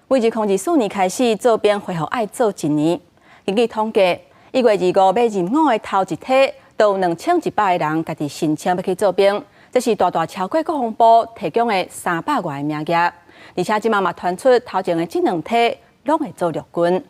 为2024年开始，做兵恢复爱做一年。根据统计，1月25日入伍的头一梯，都有2100个人家己申请要去做兵，这是大大超过国防部提供的300外个名额。而且即嘛传出头前的这2梯拢会做陆军。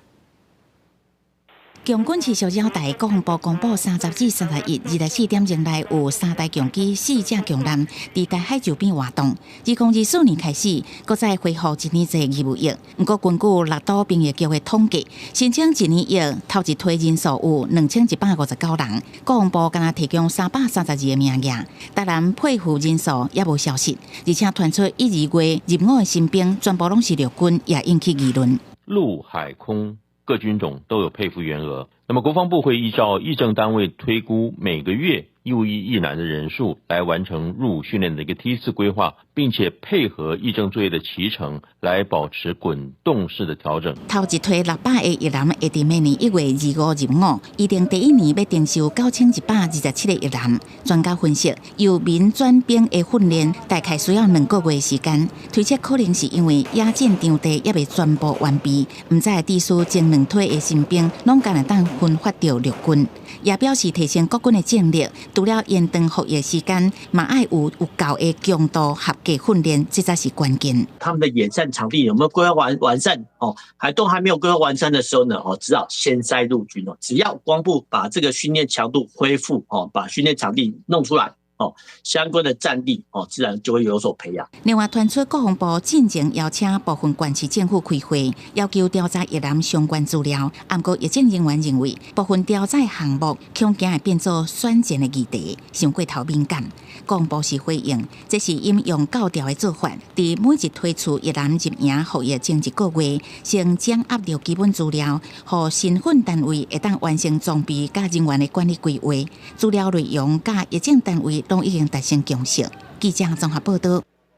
强军持续交代，国防部公布30至31日24点钟内有3台强机、4只强舰伫台海周边活动。2024年开始，搁再恢复一年制义务役。不过，根据6都兵役局的统计，申请一年役头一梯人数有2159人，国防部敢提供332个名额。当然，配付人数也无消失，而且传出1、2月入伍的新兵全部拢是陆军，也引起议论。陆海空各军种都有配付员额，那么国防部会依照役政单位推估每个月义务役役男的人数来完成入伍训练的一个梯次规划，并且配合役政作业的期程来保持滚动式的调整。头一梯600个役男会伫明年1月25日入伍，预定第一年要征收9127个役男。专家分析，由民转兵的训练大概需要2个月时间，推测可能是因为野战场地也未全部完备，唔知地区前2梯的新兵拢敢会当分发到陆军，也表示提升国军的战力。除了延长服役时间，嘛爱有够的强度合格训练，这才是关键。他们的野战场地有没有规划完善？都还没有规划完善的时候呢，只好先塞陆军。只要光部把这个训练强度恢复，把训练场地弄出来。相关的战力自然就会有所培养。另外，传出国防部进前邀请部分县市政府开会，要求调查役男相关资料。不过，役政人员认为，部分调查项目恐惊会变作选战的议题，伤过头敏感。国防部是回应，这是因用教条的做法，伫每一推出役男入营服役前1个月，先掌握到基本资料，让身份单位会当完成装备甲人员的管理规划。资料内容甲役政单位都已经达成共识。记者综合报道。